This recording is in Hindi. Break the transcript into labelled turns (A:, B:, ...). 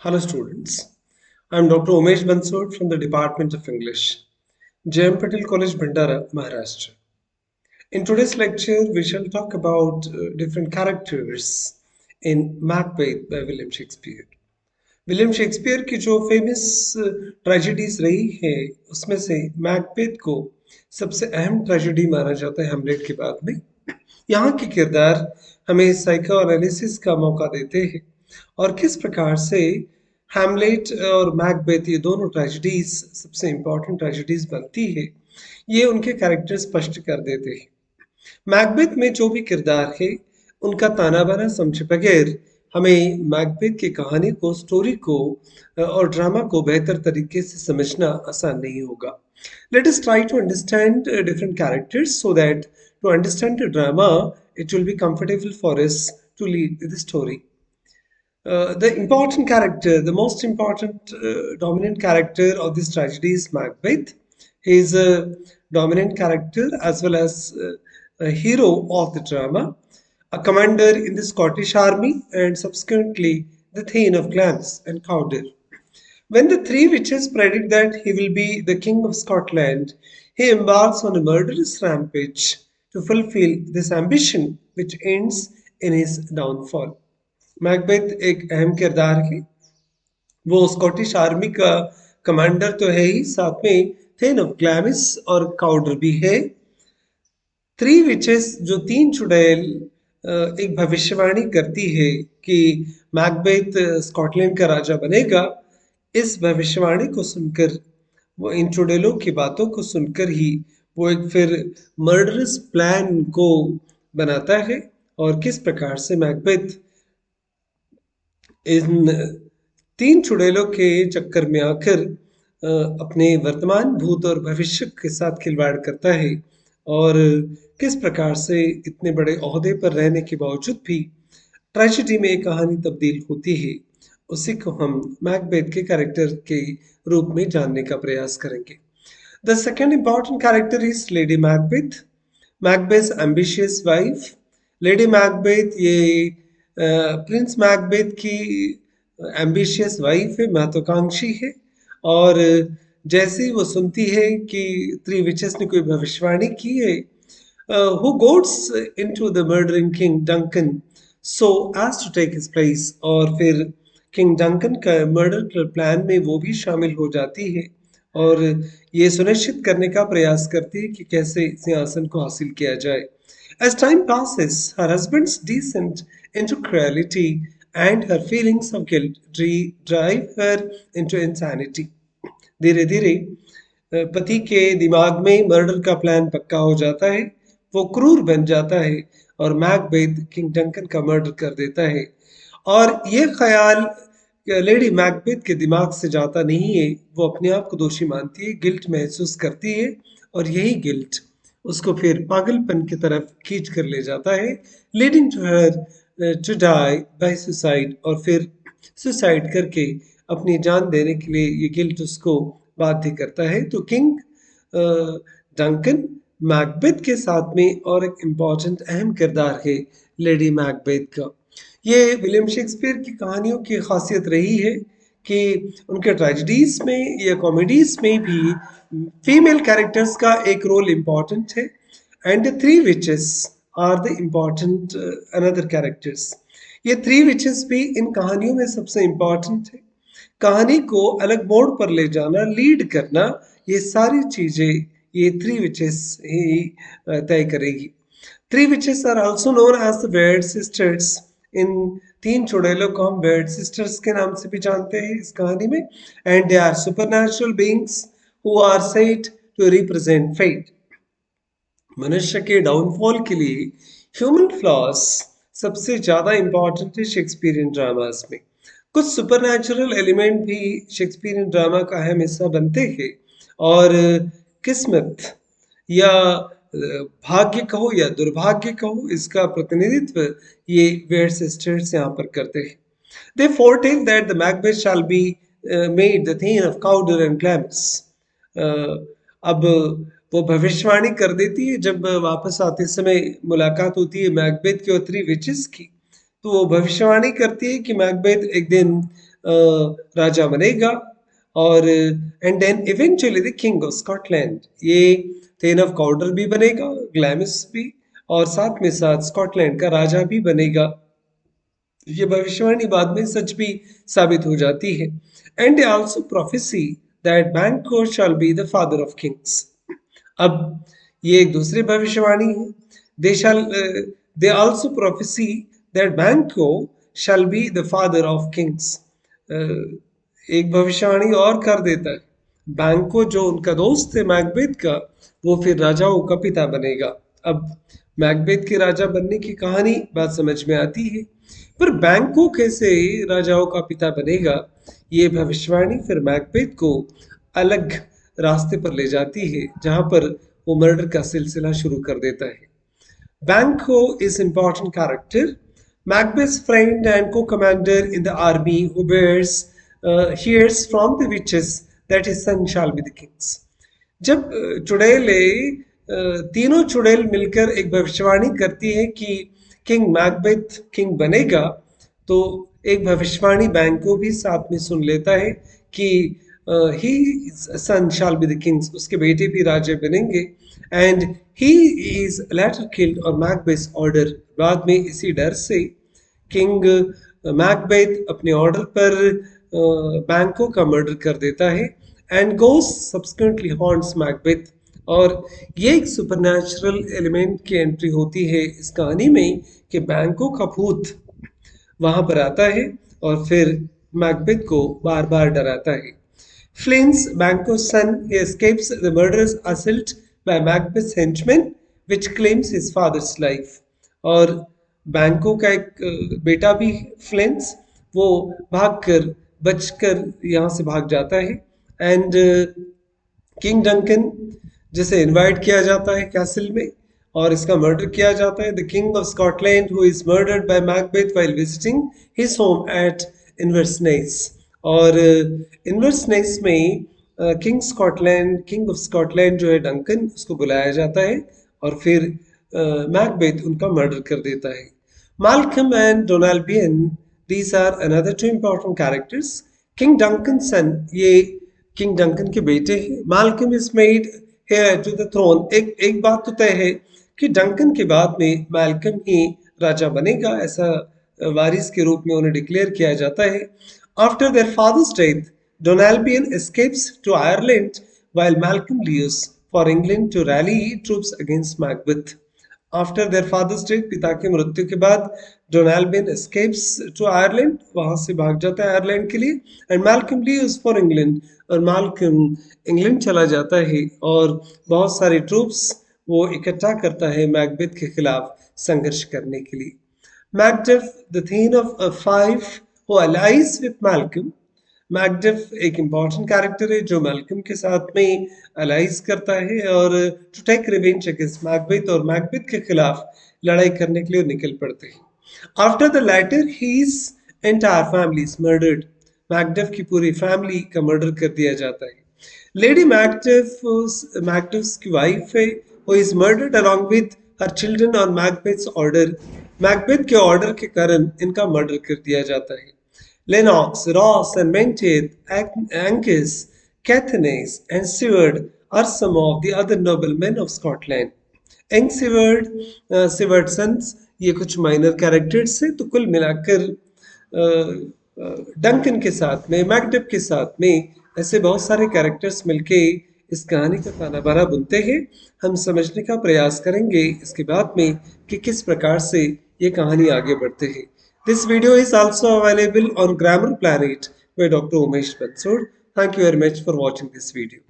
A: Hello students, I am Dr. Umesh Bansod from the Department of English, J.M. Patel College, Bhandara, Maharashtra. In today's lecture, we shall talk about different characters in Macbeth by William Shakespeare. William Shakespeare की जो फेमस ट्रेजेडीज रही है उसमें से मैकबेथ को सबसे अहम ट्रेजेडी माना जाता है हैमलेट के बाद में। यहाँ के किरदार हमें साइको एनालिसिस का मौका देते हैं और किस प्रकार से हैमलेट और मैकबेथ ये दोनों ट्रेजेडीज सबसे इम्पोर्टेंट ट्रेजेडीज बनती है, ये उनके कैरेक्टर स्पष्ट कर देते हैं। मैकबेथ में जो भी किरदार है उनका ताना बाना समझे बगैर हमें मैकबेथ की कहानी को, स्टोरी को और ड्रामा को बेहतर तरीके से समझना आसान नहीं होगा। Let us try to understand different characters so that to understand the drama it will be comfortable for us to lead the story. The important character, the most important dominant character of this tragedy is Macbeth. He is a dominant character as well as a hero of the drama, a commander in the Scottish army, and subsequently the Thane of Glamis and Cawdor. When the three witches predict that he will be the king of Scotland, he embarks on a murderous rampage to fulfill this ambition, which ends in his downfall. Macbeth एक अहम किरदार है। वो स्कॉटिश आर्मी का कमांडर तो है ही, साथ में थेन ऑफ ग्लैमिस और काउडर भी है। थ्री विचेस जो तीन चुड़ैल एक भविष्यवाणी करती है कि मैकबेथ स्कॉटलैंड का राजा बनेगा। इस भविष्यवाणी को सुनकर, वो इन चुड़ैलों की बातों को सुनकर ही वो एक फिर मर्डरस प्लान को बनाता है और किस प्रकार से मैकबेथ इन तीन चुड़ैलों के चक्कर में आकर अपने वर्तमान, भूत और भविष्य के साथ खिलवाड़ करता है और किस प्रकार से इतने बड़े ओहदे पर रहने के बावजूद भी ट्रेजेडी में एक कहानी तब्दील होती है, उसी को हम मैकबेथ के कैरेक्टर के रूप में जानने का प्रयास करेंगे। The second important character is lady Macbeth, Macbeth ambitious wife. Lady Macbeth ये प्रिंस मैकबेथ की एम्बिशियस वाइफ है, महत्वाकांक्षी है और जैसे ही वो सुनती है कि थ्री विचेस ने कोई भविष्यवाणी की है, who goes into the murdering king Duncan so as to take his place, और फिर किंग डंकन का मर्डर प्लान में वो भी शामिल हो जाती है और ये सुनिश्चित करने का प्रयास करती है कि कैसे सिंहासन को हासिल किया जाए। As time passes, her husband's descent into cruelty and her feelings of guilt drive her into insanity. धीरे धीरे पति के दिमाग में मर्डर का प्लान पक्का हो जाता है, वो क्रूर बन जाता है और मैकबेथ किंग डंकन का मर्डर कर देता है। और ये ख्याल लेडी मैकबेथ के दिमाग से जाता नहीं है, वो अपने आप को दोषी मानती है, गिल्ट महसूस करती है और यही गिल्ट उसको फिर पागलपन की तरफ खींच कर ले जाता है, leading to her to die by suicide, और फिर सुसाइड करके अपनी जान देने के लिए ये गिल्ट उसको बाध्य करता है। तो किंग डंकन मैकबेथ के साथ में और एक इम्पॉर्टेंट अहम किरदार है लेडी मैकबेथ का। ये विलियम शेक्सपियर की कहानियों की खासियत रही है कि उनके ट्रेजेडीज में या कॉमेडीज में भी फीमेल कैरेक्टर्स का एक रोल इम्पॉर्टेंट है and the three witches are the important another characters. ये थ्री विचेस भी इन कहानियों में सबसे इम्पॉर्टेंट है। कहानी को अलग मोड़ पर ले जाना, लीड करना, ये सारी चीजें ये थ्री विचेस ही तय करेगी। Three witches are also known as the weird sisters. इन तीन चुड़ैलों को हम वेड सिस्टर्स के नाम से भी जानते हैं इस कहानी में, and they are supernatural beings who are said to represent fate. मनुष्य के डाउनफॉल के लिए ह्यूमन फ्लॉस सबसे ज्यादा इंपॉर्टेंट है शेक्सपियरियन ड्रामास में। कुछ सुपरनैचुरल एलिमेंट भी शेक्सपियरियन ड्रामा का अहम हिस्सा बनते हैं और किस्मत या भाग्य कहो या दुर्भाग्य कहो, इसका प्रतिनिधित्व ये वेड सिस्टर्स यहाँ पर करते हैं। They foretell that the Macbeth shall be made the thane of Cawdor and Glamis. अब वो भविष्यवाणी कर देती है, जब वापस आते समय मुलाकात होती है मैकबेथ की और थ्री विचेस की, तो वो भविष्यवाणी करती है कि मैकबेथ एक दिन राजा बनेगा। और and then eventually the king of Scotland, ये थेन ऑफ कॉर्डर भी बनेगा, ग्लैमिस भी, और साथ में साथ स्कॉटलैंड का राजा भी बनेगा। ये भविष्यवाणी बाद में सच भी साबित हो जाती है। And they also prophecy that Banquo shall be the father of kings. अब ये एक दूसरी भविष्यवाणी है। They shall they also prophecy that Banquo shall be the father of kings. एक भविष्यवाणी और कर देता है, बैंको जो उनका दोस्त है मैकबेथ का, वो फिर राजाओं का पिता बनेगा। अब मैकबेथ के राजा बनने की कहानी बात समझ में आती है, पर बैंको कैसे राजाओं का पिता बनेगा, ये भविष्यवाणी फिर मैकबेथ को अलग रास्ते पर ले जाती है, जहां पर वो मर्डर का सिलसिला शुरू कर देता है। Banquo is important character, Macbeth's friend and co-commander in the army who hears from the witches that his son shall be the king's. जब चुड़ैले तीनों चुड़ैल मिलकर एक भविष्यवाणी करती है कि किंग मैकबेथ किंग बनेगा, तो एक भविष्यवाणी बैंको भी साथ में सुन लेता है कि he son shall be the kings, उसके बेटे भी राजे बनेंगे। And he is later killed और मैकबेथ ऑर्डर, बाद में इसी डर से किंग मैकबेथ अपने ऑर्डर पर बैंको का मर्डर कर देता है and goes subsequently haunts Macbeth. और ये एक सुपरनैचुरल एलिमेंट की एंट्री होती है इस कहानी में कि बैंको का भूत वहां पर आता है और फिर मैकबेथ को बार बार डराता है। Flynn's Banquo's son, he escapes the murderous assault by Macbeth's henchman, which claims his father's life. और बैंको का एक बेटा भी फ्लिंस, वो भागकर बचकर यहाँ से भाग जाता है। एंड किंग डंकन, जिसे इनवाइट किया जाता है कैसल में और इसका मर्डर किया जाता है, the king of Scotland who is murdered by Macbeth while visiting his home at Inverness. और इन्वर्सनेस में किंग ऑफ स्कॉटलैंड जो है डंकन, उसको बुलाया जाता है और फिर मैकबेथ उनका मर्डर कर देता है। Malcolm and Donalbain, these are another two important characters. King Duncan son, ये किंग डंकन के बेटे हैं। Malcolm is made heir to the throne. एक बात तो तय है कि डंकन के बाद में माल्कम ही राजा बनेगा, ऐसा वारिस के रूप में उन्हें डिक्लेयर किया जाता है। After their father's death, Donalbain escapes to Ireland while Malcolm leaves for England to rally troops against Macbeth. After their father's death, पिता की मृत्यु के बाद डोनाल्बिन escapes to Ireland, वहां से भाग जाता है आयरलैंड के लिए, and Malcolm leaves for England, और माल्कम इंग्लैंड चला जाता है और बहुत सारे ट्रूप्स वो इकट्ठा करता है मैकबेथ के खिलाफ संघर्ष करने के लिए। Macduff, the theme of a five who allies with Malcolm. Macduff एक इम्पॉर्टेंट कैरेक्टर है जो मैल्कम के साथ में अलाइज करता है और to take revenge against Macbeth, और मैकबेथ के खिलाफ लड़ाई करने के लिए निकल पड़ते हैं। After the latter his entire family is murdered, Macduff की पूरी फैमिली का मर्डर कर दिया जाता है। लेडी मैकडफ की वाइफ है, वो is murdered along with her children on Macbeth's order. Macbeth के ऑर्डर के कारण इनका मर्डर कर दिया जाता है। Lennox, Ross, and Menteith, Angus, Caithness, and Seward are some of the other noblemen of Scotland. एंग सिवर्ड, सिवर्डसन्स, ये कुछ माइनर कैरेक्टर्स हैं। तो कुल मिलाकर डंकन के साथ में, मैकडफ के साथ में ऐसे बहुत सारे कैरेक्टर्स मिलके इस कहानी का ताना बाना बुनते हैं। हम समझने का प्रयास करेंगे इसके बाद में कि किस प्रकार से ये कहानी आगे बढ़ते हैं। This video is also available on Grammar Planet by Dr. Umesh Bansod. Thank you very much for watching this video.